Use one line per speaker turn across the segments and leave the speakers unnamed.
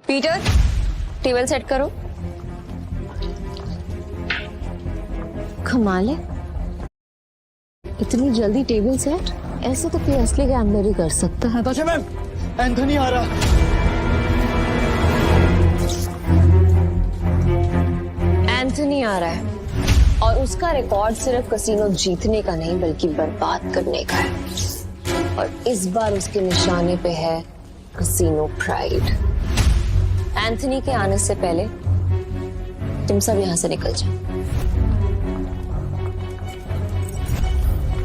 Peter, table set करो। कमाल है, इतनी जल्दी टेबल सेट? ऐसे तो कोई असली गैम्बलर ही कर सकता है।
नताशा मैम, एंथनी आ रहा।
एंथनी आ रहा है और उसका रिकॉर्ड सिर्फ कसीनो जीतने का नहीं बल्कि बर्बाद करने का है। और इस बार उसके निशाने पे है कसीनो प्राइड। एंथनी के आने से पहले तुम सब यहां से निकल जाओ।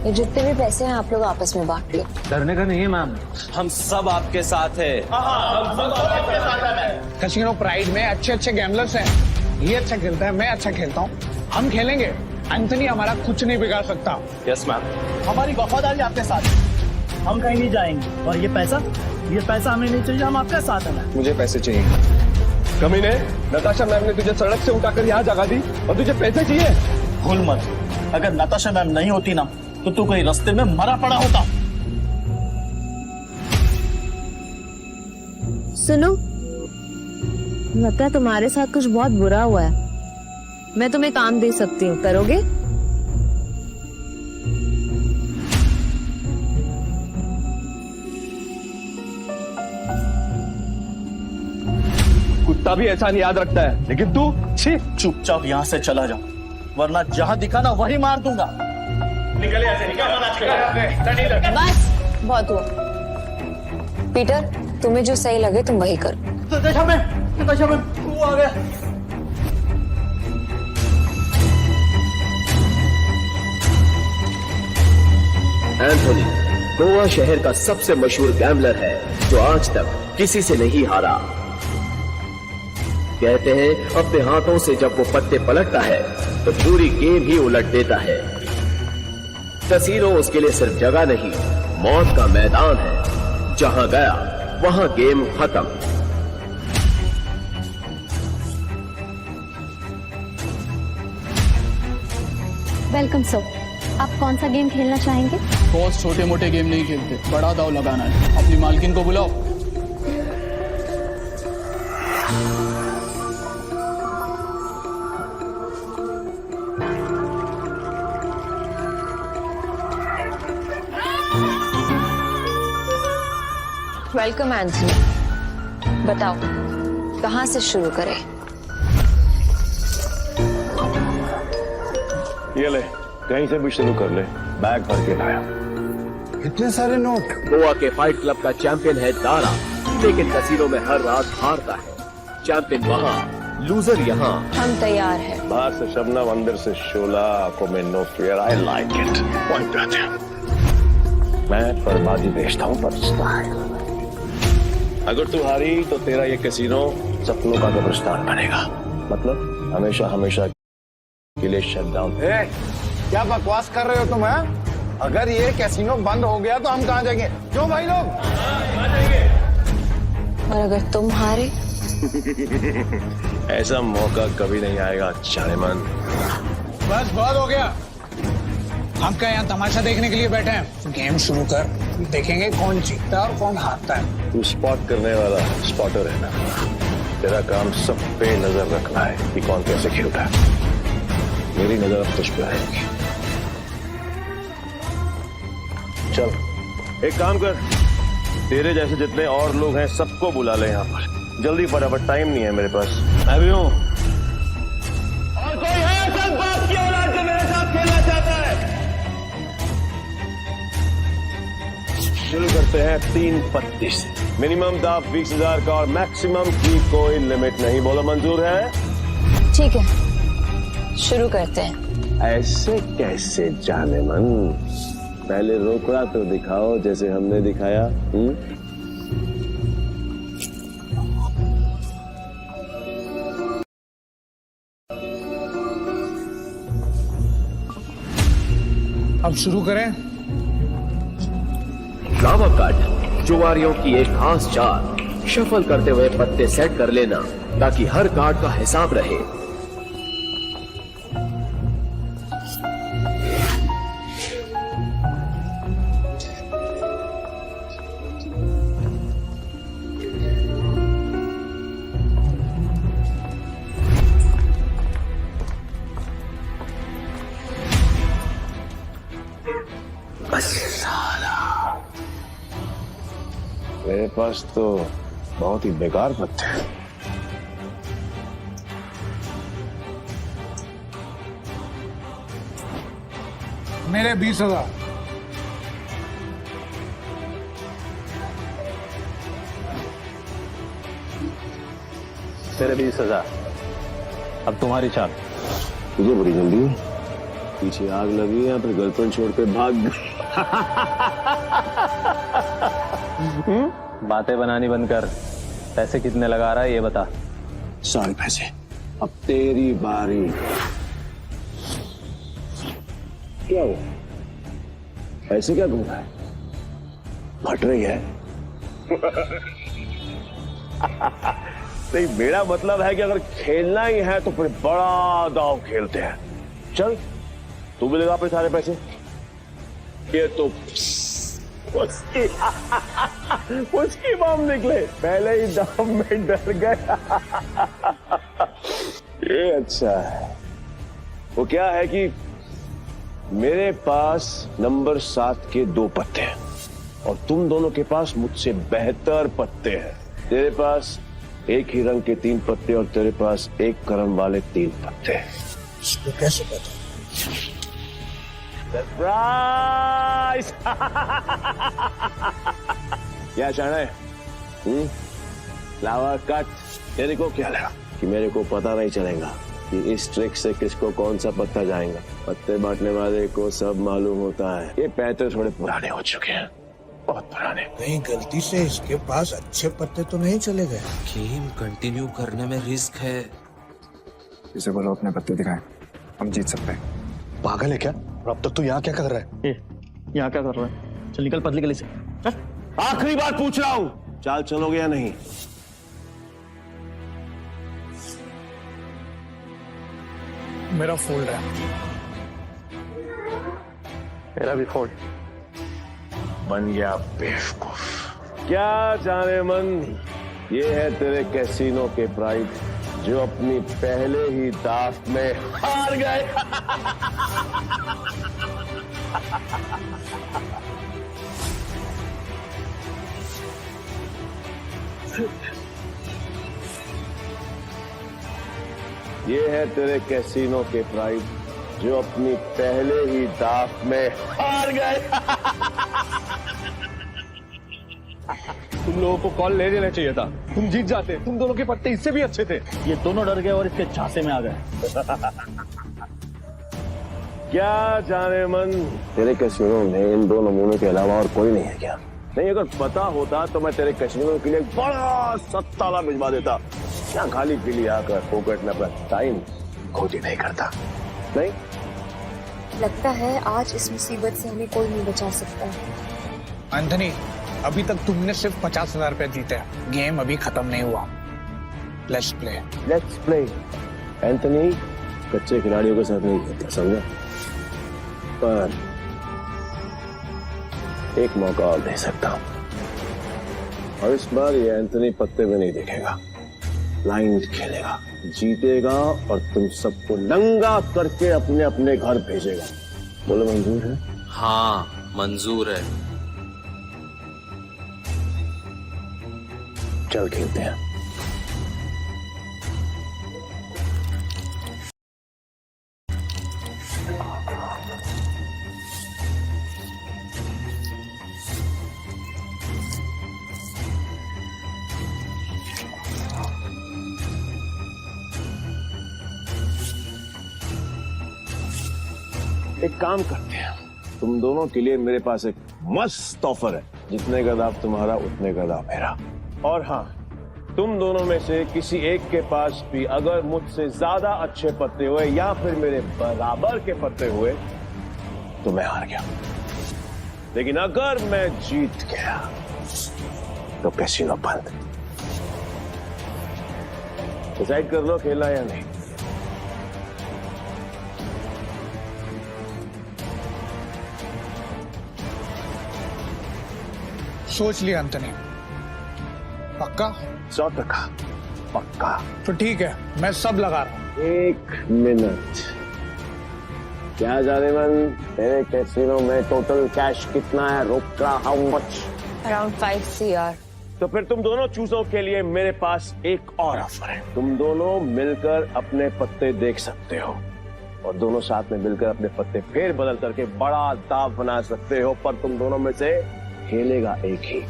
ये जितने भी पैसे हैं आप लोग आपस में बांट लो।
डरने का नहीं है मैम,
हम सब आपके साथ हैं।
कसिनो प्राइड में अच्छे अच्छे गैम्बलर्स हैं। ये अच्छा खेलता है, मैं अच्छा खेलता हूँ, हम खेलेंगे। एंथनी हमारा कुछ नहीं बिगाड़ सकता।
Yes ma'am.
हमारी वफादारी आपके साथ है, हम कहीं नहीं जाएंगे। और ये पैसा हमें नहीं चाहिए, हम आपके साथ हैं।
मुझे पैसे चाहिए। कमीने, नताशा मैम ने तुझे सड़क से उठाकर यहाँ जगह दी और तुझे पैसे चाहिए?
भूल मत, अगर नताशा मैम नहीं होती ना तो तू कहीं रास्ते में मरा पड़ा होता।
सुनो, लगता है तुम्हारे साथ कुछ बहुत बुरा हुआ है। मैं तुम्हें काम दे सकती हूँ, करोगे?
कुत्ता भी ऐसा नहीं याद रखता है, लेकिन तू छी।
चुपचाप यहाँ से चला जा, वरना जहाँ दिखा ना वही मार दूंगा।
बस बहुत हुआ। पीटर, तुम्हें जो सही लगे तुम वही करो।
नताशा मैम, वो आ गया।
एंथनी गोवा शहर का सबसे मशहूर गैम्बलर है जो आज तक किसी से नहीं हारा। कहते हैं अपने हाथों से जब वो पत्ते पलटता है तो पूरी गेम ही उलट देता है। कसीनो उसके लिए सिर्फ जगह नहीं, मौत का मैदान है। जहां गया वहां गेम खत्म।
वेलकम सर, आप कौन सा गेम खेलना चाहेंगे?
बहुत छोटे मोटे गेम नहीं खेलते, बड़ा दाव लगाना है। अपनी मालकिन को बुलाओ।
वेलकम एंथनी, बताओ कहां से शुरू करें?
ये ले, कहीं से भी शुरू कर ले। बैग भर के लाया।
इतने सारे नोट।
गोवा के फाइट क्लब का चैंपियन है दारा, लेकिन कसीनो में हर रात हारता है। चैंपियन वहां, लूजर यहाँ।
हम तैयार हैं।
बाहर से शबनम, अंदर से शोला, आंखों में no fear. I like it. Point पे आते हैं। मैं बर्बादी बेचता हूँ पर स्टाइल। अगर तू हारी तो तेरा ये कैसीनो सपनों का कब्रिस्तान बनेगा। मतलब हमेशा हमेशा के लिए शट डाउन।
क्या बकवास कर रहे हो तुम? हैं? अगर ये कैसीनो बंद हो गया तो हम कहाँ जाएंगे? क्यों भाई लोग?
और अगर तुम हारे?
ऐसा मौका कभी नहीं आएगा चाणेमन।
बस बहुत हो गया। हम क्या यहाँ तमाशा देखने के लिए बैठे हैं? गेम शुरू कर, देखेंगे कौन जीतता है और कौन हारता है।
तू स्पॉट करने वाला स्पॉटर है ना। तेरा काम सब पे नजर रखना है कि कौन कैसे खेलता है। मेरी नजर अब तुझ पे आएगी। चल एक काम कर, तेरे जैसे जितने और लोग हैं सबको बुला ले यहाँ पर। जल्दी फटाफट, टाइम नहीं है मेरे पास। मैं भी हूँ। और कोई है सब बाप की औलाद जो मेरे साथ खेलना चाहता है? शुरू करते हैं 3 पत्ती से। मिनिमम दाव 20,000 का और मैक्सिमम की कोई लिमिट नहीं। बोलो मंजूर है?
ठीक है, शुरू करते हैं।
ऐसे कैसे जाने मन? पहले रोकड़ा तो दिखाओ जैसे हमने दिखाया।
अब शुरू करें।
फ्लावर कार्ड, जुआरियों की एक खास चाल। शफल करते हुए पत्ते सेट कर लेना ताकि हर कार्ड का हिसाब रहे।
पास तो बहुत ही बेकार पत्ते हैं।
मेरे 20,000।
तेरे 20,000। अब तुम्हारी चाल।
तुझे बड़ी जल्दी है, पीछे आग लगी है फिर गर्लफ्रेंड छोड़ के भाग
बातें बनानी बंद कर। पैसे कितने लगा रहा है ये बता।
सारे पैसे। अब तेरी बारी। क्या हुआ, ऐसे क्या घूम रहा है, फट रही है? नहीं, मेरा मतलब है कि अगर खेलना ही है तो फिर बड़ा दांव खेलते हैं। चल तू भी लगा अपने सारे पैसे। ये तो उसकी बम निकले, पहले ही दाम में डर गया। ये अच्छा है। वो क्या है कि मेरे पास नंबर 7 के 2 पत्ते हैं और तुम दोनों के पास मुझसे बेहतर पत्ते हैं। तेरे पास एक ही रंग के 3 पत्ते और तेरे पास एक क्रम वाले 3 पत्ते।
इसको कैसे पता?
सरप्राइज! क्या चाहना है? Flower cut. तेरे को क्या लगा कि मेरे को पता नहीं चलेगा कि इस ट्रिक से किसको कौन सा पत्ता जाएगा? पत्ते बांटने वाले को सब मालूम होता है। ये पैसे थोड़े पुराने हो चुके हैं, बहुत पुराने।
कहीं गलती से इसके पास अच्छे पत्ते तो नहीं चले गए?
गेम कंटिन्यू करने में रिस्क है।
इसे बोलो अपने पत्ते दिखाएं, हम जीत सकते हैं।
पागल है क्या? अब तक तू यहाँ क्या कर रहा है?
यहाँ क्या कर रहा है? चल निकल पतली गली से।
आखिरी बार पूछ रहा हूँ, चाल चलोगे या नहीं?
मेरा फोल्ड है।
मेरा भी फोल्ड।
बन गया बेवकूफ। क्या जाने मन, ये है तेरे कैसीनो के प्राइड जो अपनी पहले ही दाव में हार गए। ये है तेरे कैसीनो के प्राइड जो अपनी पहले ही दाव में हार गए।
तुम लोगों को कॉल ले लेना चाहिए था, तुम जीत जाते। तुम दोनों के पत्ते इससे भी अच्छे थे।
ये दोनों डर गए और इसके झांसे में आ गए।
क्या जाने मन, तेरे कैसीनो में इन 2 नमूनों के अलावा और कोई नहीं है क्या? नहीं, अगर पता होता तो मैं तेरे कैसीनो के लिए एक बड़ा सत्ताला भिजवा देता। क्या खाली पीली आकर फोकट में अपना टाइम खोटी नहीं करता। नहीं,
लगता है आज इस मुसीबत से हमें कोई नहीं बचा सकता।
एंथनी, अभी तक तुमने सिर्फ 50,000 रुपए जीते हैं। गेम अभी खत्म नहीं हुआ। Let's play.
Let's play. Anthony कच्चे खिलाड़ियों के साथ नहीं खेलता, समझा? पर एक मौका और दे सकता हूं, और इस बार ये एंथनी पत्ते में नहीं दिखेगा, ब्लाइंड खेलेगा, जीतेगा और तुम सबको नंगा करके अपने अपने घर भेजेगा। बोलो मंजूर है?
हाँ मंजूर है।
चल खेलते हैं। एक काम करते हैं, तुम दोनों के लिए मेरे पास एक मस्त ऑफर है। जितने का दाव तुम्हारा उतने का दाव मेरा। और हाँ, तुम दोनों में से किसी एक के पास भी अगर मुझसे ज्यादा अच्छे पत्ते हुए या फिर मेरे बराबर के पत्ते हुए तो मैं हार गया। लेकिन अगर मैं जीत गया तो कैसीनो बंद। डिसाइड कर लो खेलना या नहीं।
सोच लिया एंथनी? पक्का?
100% पक्का।
तो ठीक है, मैं सब लगा रहा हूँ।
1 मिनट। क्या जाने मन, तेरे कैसीनो में टोटल कैश कितना है? रोका हाउ मच?
Around 5 CR।
तो फिर तुम दोनों चूजों के लिए मेरे पास एक और ऑफर है। तुम दोनों मिलकर अपने पत्ते देख सकते हो और दोनों साथ में मिलकर अपने पत्ते फेर बदल करके बड़ा दाव बना सकते हो, पर तुम दोनों में से खेलेगा एक ही।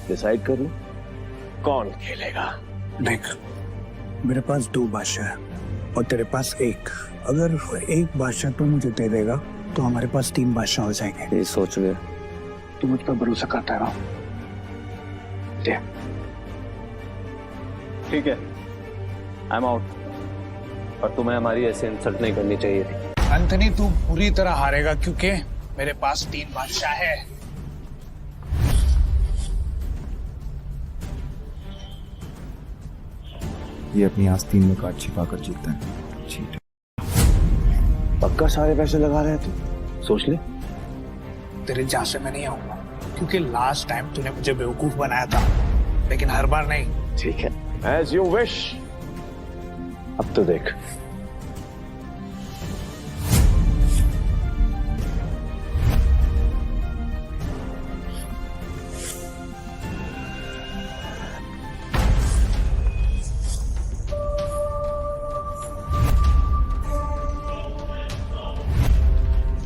डिसाइड कर लो कौन खेलेगा।
देख, मेरे पास 2 बादशाह है और तेरे पास 1। अगर 1 बादशाह तू मुझे दे देगा तो हमारे पास 3 बादशाह हो जाएंगे।
ये सोच ले।
तू मुझ पर भरोसा करता रहो। दे।
ठीक है, आई एम आउट। और तुम्हें हमारी ऐसे इंसल्ट नहीं करनी चाहिए थी।
एंथनी, तू पूरी तरह हारेगा क्योंकि मेरे पास 3 बादशाह है।
ये अपनी आस्तीन में कार्ड छिपा कर जीतता है। चीट।
पक्का सारे पैसे लगा रहे हैं तू? सोच ले।
तेरे जहां से मैं नहीं आऊंगा क्योंकि लास्ट टाइम तूने मुझे बेवकूफ बनाया था, लेकिन हर बार नहीं।
ठीक है, एज यू विश। अब तो देख।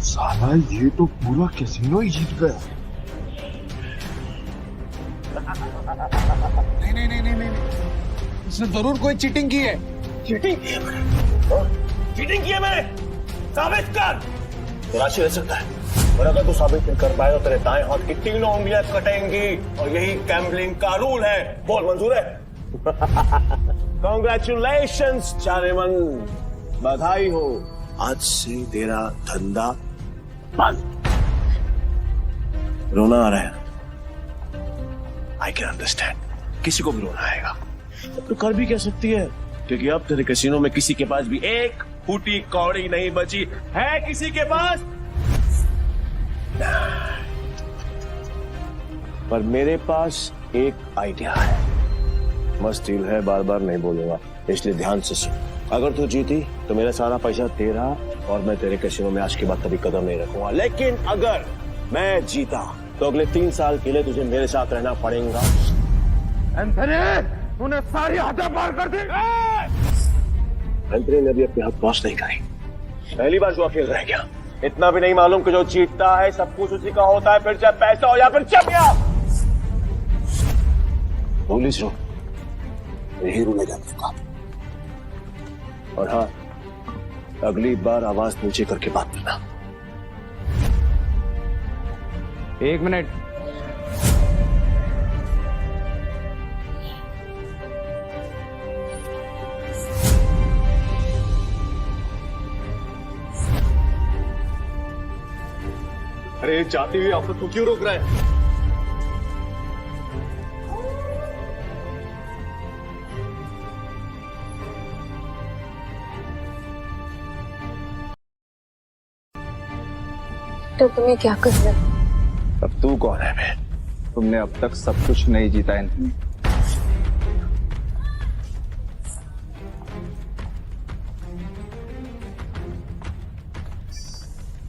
साला ये तो पूरा कैसीनो ही जीत गया।
नहीं, इसने जरूर कोई चीटिंग की है।
चीटिंग की है मैंने? चीटिंग की है मैंने? साबित कर। तो राशि रह सकता है, और अगर तू साबित नहीं कर पाए तो तेरे दाएं हाथ की 3 उंगलियां कटेंगी, और यही गैम्बलिंग का रूल है। बोल, मंजूर है? कॉन्ग्रेचुलेशंस जानेमन, बधाई हो। आज से तेरा धंधा बंद। रोना आ रहा है, आई कैन अंडरस्टैंड। किसी को भी रोना आएगा, तो कर भी कह सकती है, क्योंकि अब तेरे कैसीनो में किसी के पास भी एक फूटी कौड़ी नहीं बची है। किसी के पास? पर मेरे पास एक आइडिया है। मस्त डील है, बार बार नहीं बोलूंगा, इसलिए ध्यान से सुन। अगर तू जीती तो मेरा सारा पैसा तेरा, और मैं तेरे कैसीनो में आज के बाद कभी कदम नहीं रखूंगा। लेकिन अगर मैं जीता तो अगले 3 साल के लिए तुझे मेरे साथ रहना पड़ेगा।
एंथनी, तूने सारी हदें पार कर दी।
एंथनी ने अभी अपने हाथ वॉश नहीं करी। पहली बार जुआ खेल रहा है क्या? इतना भी नहीं मालूम कि जो जीतता है सब कुछ उसी का होता है, फिर चाहे पैसा हो या फिर चमिया। पुलिस रो यही रूल है का। और हाँ, अगली बार आवाज नीचे करके बात करना।
1 मिनट।
अरे जाती हुई आफत को क्यों रोक रहा है?
तो तुम्हें क्या कर रहे?
अब तू कौन है बे?
तुमने अब तक सब कुछ नहीं जीता एंथनी।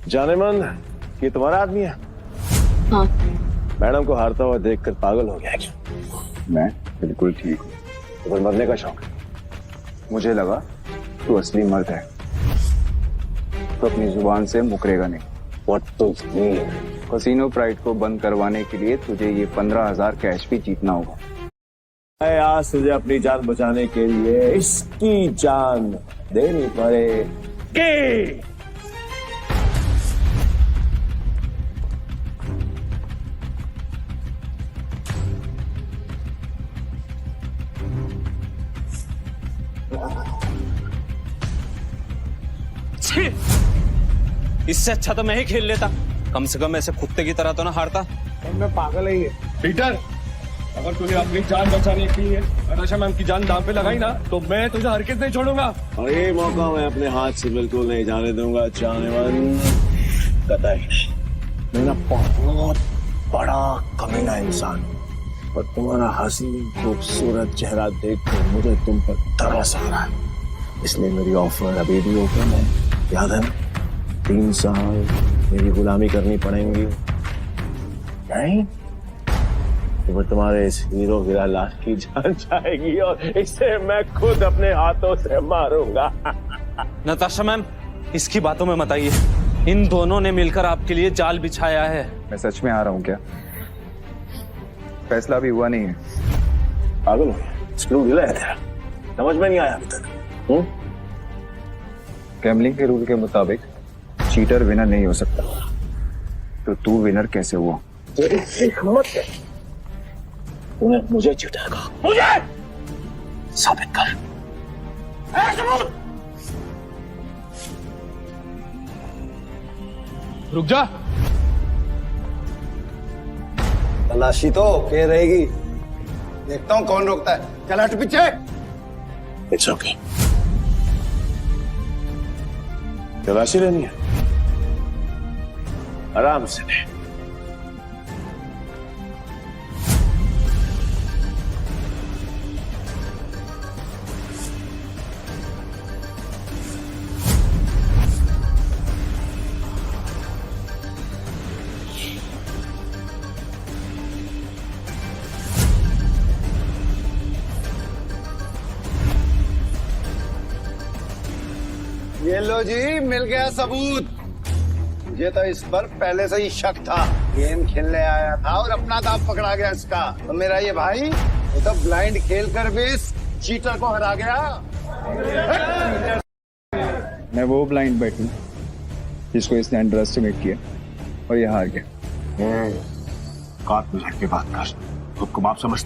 जानेमन, ये तुम्हारा आदमी है?
हाँ।
मैडम को हारता हुआ देखकर पागल हो गया क्या?
मैं बिल्कुल ठीक हूँ।
तो फिर मरने का शौक है?
मुझे लगा तू असली मर्द है तो अपनी जुबान से मुकरेगा नहीं।
What to mean?
Casino pride को बंद करवाने के लिए तुझे ये 15,000 कैश भी जीतना होगा।
आज तुझे अपनी जान बचाने के लिए इसकी जान देनी पड़ेगी।
इससे अच्छा तो मैं ही खेल लेता, कम से कम ऐसे कुत्ते की तरह तो ना हारता।
मैं पागल है ये।
पीटर, अगर तुझे अपनी जान बचाने के लिए नताशा मैम की जान दांव पे लगाई ना, तो मैं तुझे हरगिज़ नहीं छोड़ूंगा।
और ये मौका मैं अपने हाथ से बिल्कुल नहीं जाने दूंगा जानेमन, कतई नहीं। मैं ना बहुत बड़ा कमीना इंसान, और तुम्हारा हसीन खूबसूरत चेहरा देखकर मुझे तुम पर तरस आ रहा है, इसलिए मेरी ऑफर अभी भी ओपन है। याद है ना, 3 साल मेरी गुलामी करनी पड़ेंगी। नहीं तो तुम्हारे इस हीरो हीरा लाल की जान जाएगी और इसे मैं खुद अपने हाथों से मारूंगा।
नताशा मैम, इसकी बातों में मत आइए। इन दोनों ने मिलकर आपके लिए जाल बिछाया है।
मैं सच में आ रहा हूँ क्या? फैसला भी हुआ नहीं है।
पागल हो गया? स्क्रू ढीला है तेरा, समझ में नहीं आया अभी तक?
गैम्बलिंग के रूल के मुताबिक चीटर विनर नहीं हो सकता, तो तू विनर कैसे हुआ?
तूने मुझे चीटर कहा, मुझे साबित कर।
रुक जा।
तलाशी तो के रहेगी, देखता हूँ कौन रोकता है। चल हट पीछे।
इट्स ओके, तलाशी लेनी है, आराम से ले।
ये लो जी, मिल गया सबूत। मुझे तो इस पर पहले से ही शक था। गेम खेलने आया था और अपना दांव पकड़ा गया इसका। तो मेरा ये भाई ये तो ब्लाइंड खेल कर भी इस चीटर को हरा गया।
मैं वो ब्लाइंड बैट हूँ जिसको इसने अंडर एस्टिमेट किया और ये हार गया।
काट में झट के बात कर, खुद को बाप समझ।